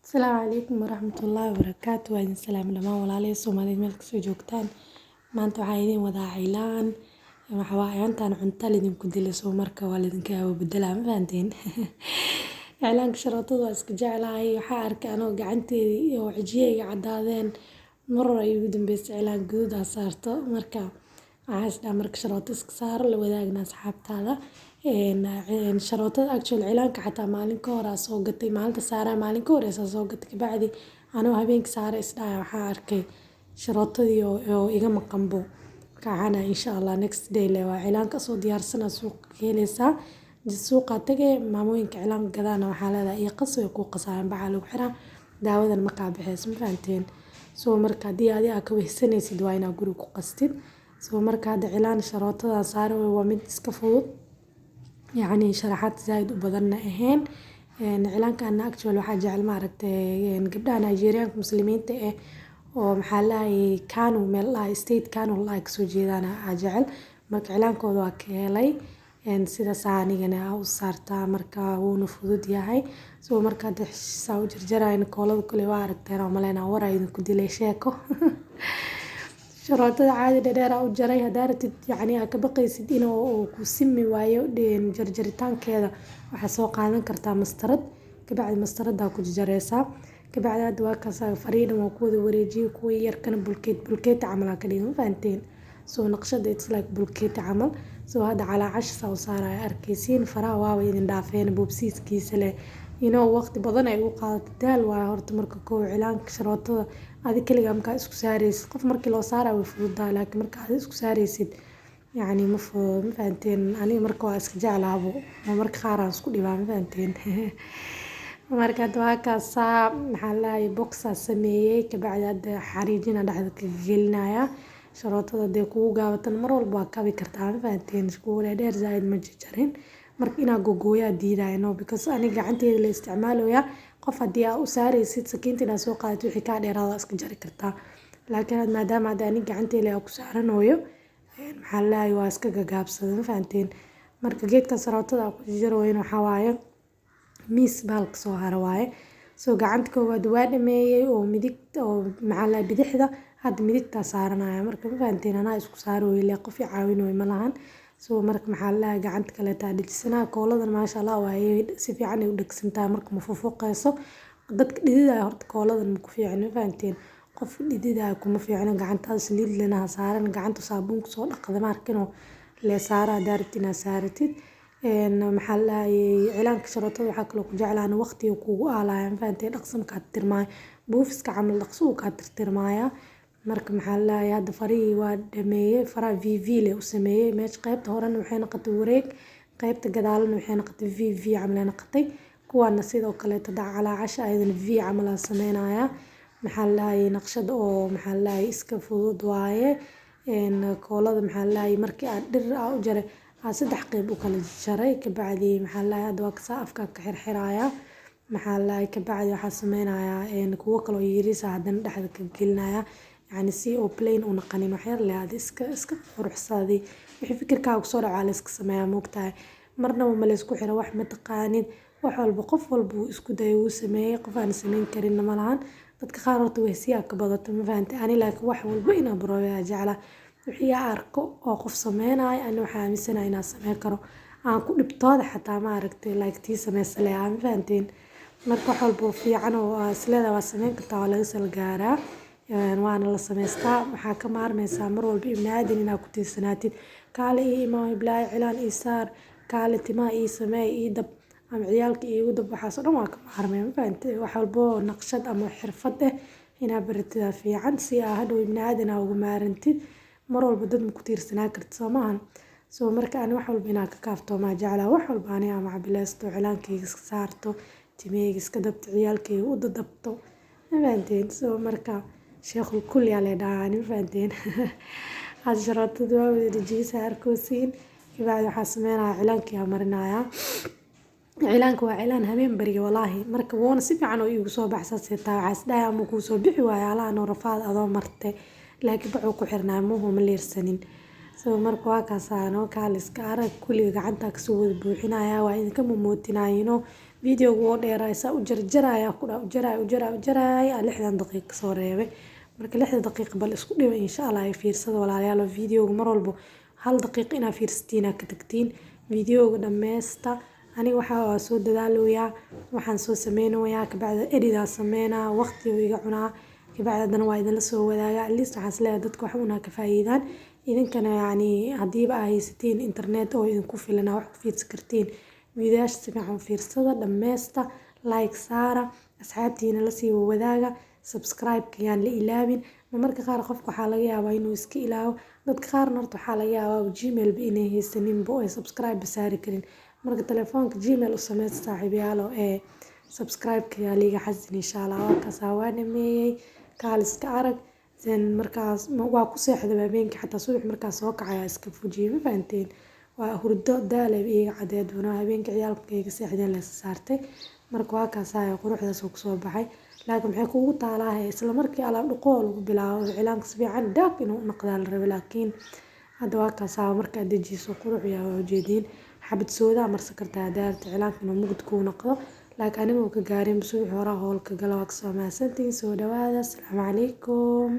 Asalaamu calaykum waraxmatullaahi wabarakaatu. Waa idin salaam dhamaan walaalahay Soomaaliyeed meel kasoo joogtaan. Maanta waxaa idin wadaa cilaan. Waxa waaye intaan cunto lidinku dilayso marka waa lidinka bedelaa ma fahanteen. Cilaanka sharootada waa iska jeclahay. Waxaa arkay anoo gacanteedii iyo cijiyeyga cadaadeen marar ay ugu dambeysay cilaan guduud ah saarto marka waxaas marka sharooto iska saar la wadaagna asxaabtaada. Sharootada actually cilaanka xataa maalin ka hor soo gatay maalinta saaray maalin ka hor soo gatay kabacdi anoo habeenkii saaray isdhaa waxaa arkay sharootadii oo iga maqanbo kaxana insha Allah next day le waa cilaanka soo diyaarsana suuqa helaysaa suuqa tagay maamooyinka cilaanka gadana waxaa leedahay iyo qas way ku qasayaan bacal lagu xiraa daawadan ma ka bixayso ma fahanteen soo marka hadii aad ka wehsanaysid waa inaad guriga ku qastid soo marka hadda cilaan sharootada saaray waa mid iska fudud يعني شرحات زايد وبدلنا إهين إعلان كان actual واحد جعل معركة قبلها نيجيريان مسلمين تأه ومحلها كانوا من الله state كانوا لايك سوجي أنا أجعل مرك إعلان كودوا كهلي سيدا ساني جنا أو صارتا مركا ونفوذ ياهي سو مركا دح ساو جرجرا إن كولد كل وارد ترى ملنا ورا إذا كنت ليش ياكو شرطة عادي دير أو جري هدارت يعني كبقي سدين وكسمي وايو دين جرجرتان كذا وحسوق عن كرتا مسترد كبعد مسترد دا كوج جريسا كبعد دواكا فريد موكود وريجي كوي يركن بولكيت عملا كليهم فانتين سو نقشة ديتس لايك بولكيت عمل سو هذا على 10 صار أركيسين فرا واوي دافين بوبسيس كيسله waqti badan ay u qaadato daal waa horta marka koo cilaanka sharootada adi kaliya marka isku saaraysid qof markii loo saaray way fududahay laakiin marka aad isku saaraysid yani ma fahanteen aniga marka waa iska jeclaabo marka qaar aan isku dhibaa ma fahanteen marka dwaakaasa maxaa lahay boxa sameeyay kabacdi hadda xariijina dhexda ka gelinaya sharootada dee kugu gaabatan mar walba waa kabi kartaa ma fahanteen isku dheer zaid ma jirin marka ina gogooyaa diidayno because aniga gacanteeda la isticmaalayaa qof hadii aad u saaraysid sakiinta inaad soo qaadato wixii ka dheeraada iska jari kartaa laakiin maadaama aad aniga gacanteeda ku saaranayo maxaa lahay waa iska gagaabsan ma fahanteen marka geedka sarootada ku jirayo waxa waaye miis baalka soo haro waaye soo gacanta koowaad waa dhameeyay oo midigta oo maxaa lahay bidixda hadda midigta saaranaya marka ma fahanteen anaa isku saaro ilaa qof caawinayo ma lahan soo marka maxaa la gacanta kale taa dhigsanaa kooladan maasha Allah way si fiican ay u dhigsantaa marka ma fuuqayso dadka dhidida horta kooladan ma ku fiicno fahanteen qof dhidida kuma fiicno gacantaas saliid lana saaran gacanta saabuun soo dhaqda markino la saara daartina saaratid maxaa la cilaanka sharootada waxa kale ku jeclaan waqtiga kugu aalaayan fahanteen dhaqsan ka tirmaay buufiska camal dhaqso ka tirmaaya marka maxaa la hadda farii waa dhameeyay fara VV le u sameeyay meesha qaybta horena waxay noqotay wareeg qaybta gadaalna waxay noqotay VV camal noqotay kuwana sidoo kale tada cala 10 aydan V camal sameynaya maxaa la naqshad oo maxaa la iska fudud waaye koolada maxaa la markii aad dhir u jaray saddex qayb u kala jaray kabacdi maxaa la hadda waa ka afka ka xirxiraya maxaa la kabacdi waxa sameynaya kuwa kale oo yiriisa haddana dhexda ka gelinaya يعني سي أو بلين ونقنين وحير لي هذا إسك روح صادي وحي فكر كاو صورة على إسك سمايا موقتها مرنا وملاسكو حيرا واحد متقانين وحول بقف والبو إسكو دايو سمايا قفان سمين كرين ملعان dadka qaar horta way si ka badato ma fahanti ani laakiin wax walba ina barooyaa jecla wixii arko oo qof sameynay ani waxa aaminsanay inaan sameyn karo aan ku dhibtooda xataa ma aragtay like tii sameysay aan fahantiin marka wax walba fiican oo isleeda waa sameyn kartaa laga sal gaaraa waana la sameystaa waxa ka maarmaysaa mar walba ibn aadan inaad ku tiirsanaatid kaale iyo imaam iblaay cilaan isaar kaale timaa ii sameey ii dab ama ciyaalka iigu dab waxaas oo dhan waa ka maarmay ma fahanteen wax walba naqshad ama xirfad inaad baratid fiican si aad hadhow ibn aadan ugu maarantid mar walba dad ku tiirsanaa kartid Soomahan soo marka aan wax walba inaad ka kaafto ma jeclaa wax walba ani ama cabilaysto cilaankayga iska saarto timeyga iska dabto ciyaalkayga u dadabto ma fahanteen soo marka شيخ الكل يا داني فانتين هذا شرط دواء ودجيس هاركوسين بعد حاسمين إعلانك يا مرنايا إعلانك وإعلان همين بري والله مركب وانا سبي عنه يوصو بحساس يتاعس دا مكوسو بيحوا على أنه رفاض أضو مرتي لكن بعو كحرنا موهم اللي يرسنين سو مركوا كاسانو كالس كارك كل قعدتك سود بوحنايا وإن كم موتناينو videoga wuu dheeraay saa u jarjaraya ku dhaa u jaraay 60 daqiiqo soo reebay marka 60 daqiiqo bal isku dhiba insha Allah ay fiirsada walaalayaal videoga mar walbo 1 daqiiqo ina fiirsatiin ka tagtiin videoga dhameesta aniga waxa soo dadaalooyaa waxaan soo sameynayaa ka bacda edit sameynaa waqti iga cunaa ka bacdana waa idin la soo wadaaga at least waxaan isleeyahay dadka wax una ka faa'iidaan idinkana yani hadiiba ay haysatiin internet oo idinku filan wax ku fiirsan kartiin videoyaasha si fiican u fiirsada dhameesta like saara asxaabtiina la sii wadaaga subscribe kayaan la ilaawin marka qaar qofka waxa laga yaabaa inuu iska ilaawo dadka qaarna horta waxa laga yaabaa Gmail ba inay haysanin bo ay subscribe saari karin marka telefoonka Gmail u sameeyay saaxiibayaal ee subscribe ka liiga xasin insha Allah waa ka saawaanameeyay kaaliska arag zeen markaas waa ku seexday habeenkii xataa subax markaas soo kacay iska fujiyay ma fahanteen waa hurdo daalay iga cadeed wana habeenkii ciyaalkayga seexdeen la saartay marka waa ka saay quruxdaas oo soo baxay laakiin maxay kuugu taalaahay isla markii alaab dhuqool ugu bilaabo ciilanka si fiican daaq inuu naqdaan rabo laakiin hadda waa ka saa marka dejiso qurux yaa ujeedin xabad sooda marsa kartaa daarta ciilanka inuu mugd ku noqdo laakiin anigu ka gaarin subax hore hawlka galawak soo maasantiin soo dhawaada assalaamu calaykum